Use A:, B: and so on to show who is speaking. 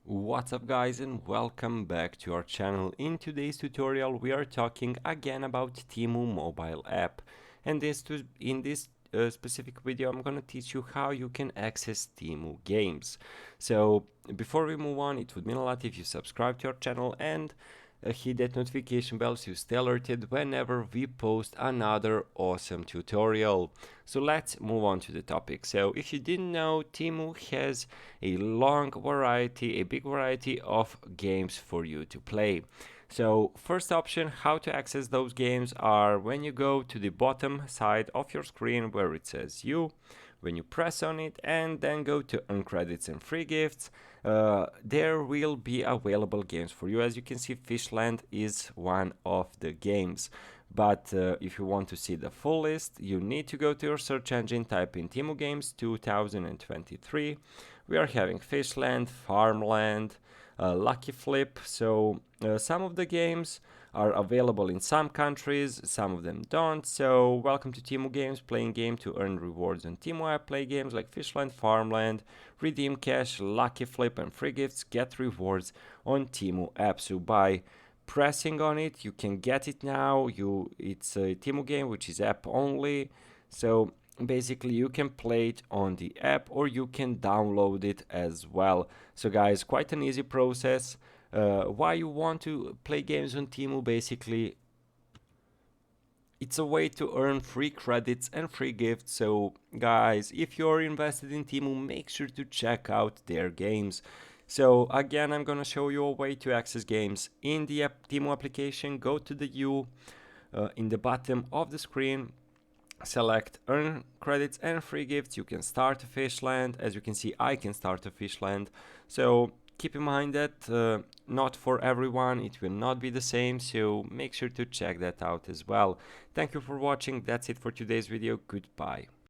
A: What's up guys, and welcome back to our channel. In today's tutorial we are talking again about Temu mobile app, and in this specific video I'm gonna teach you how you can access Temu Games. So before we move on, it would mean a lot if you subscribe to our channel and hit that notification bell so you stay alerted whenever we post another awesome tutorial. So let's move on to the topic. So if you didn't know, Temu has a big variety of games for you to play. So first option, how to access those games, are when you go to the bottom side of your screen where it says you. When you press on it and then go to earn credits and free gifts, there will be available games for you. As you can see, Fishland is one of the games. But if you want to see the full list, you need to go to your search engine, type in Temu Games 2023. We are having Fishland, Farmland, Lucky Flip. So some of the games are available in some countries, some of them don't. So welcome to Temu Games, playing game to earn rewards on Temu app. Play games like Fishland, Farmland, redeem cash, Lucky Flip and free gifts, get rewards on Temu app. So by pressing on it, you can get it now. It's a Temu game which is app only. So basically you can play it on the app or you can download it as well. So guys, quite an easy process. Why you want to play games on Temu? Basically, it's a way to earn free credits and free gifts. So guys, if you're invested in Temu, make sure to check out their games. So again, I'm gonna show you a way to access games in the Temu application. Go to the U in the bottom of the screen, select earn credits and free gifts. You can start a Fishland. As you can see, I can start a Fishland. So keep in mind that not for everyone it will not be the same, so make sure to check that out as well. Thank you for watching. That's it for today's video. Goodbye.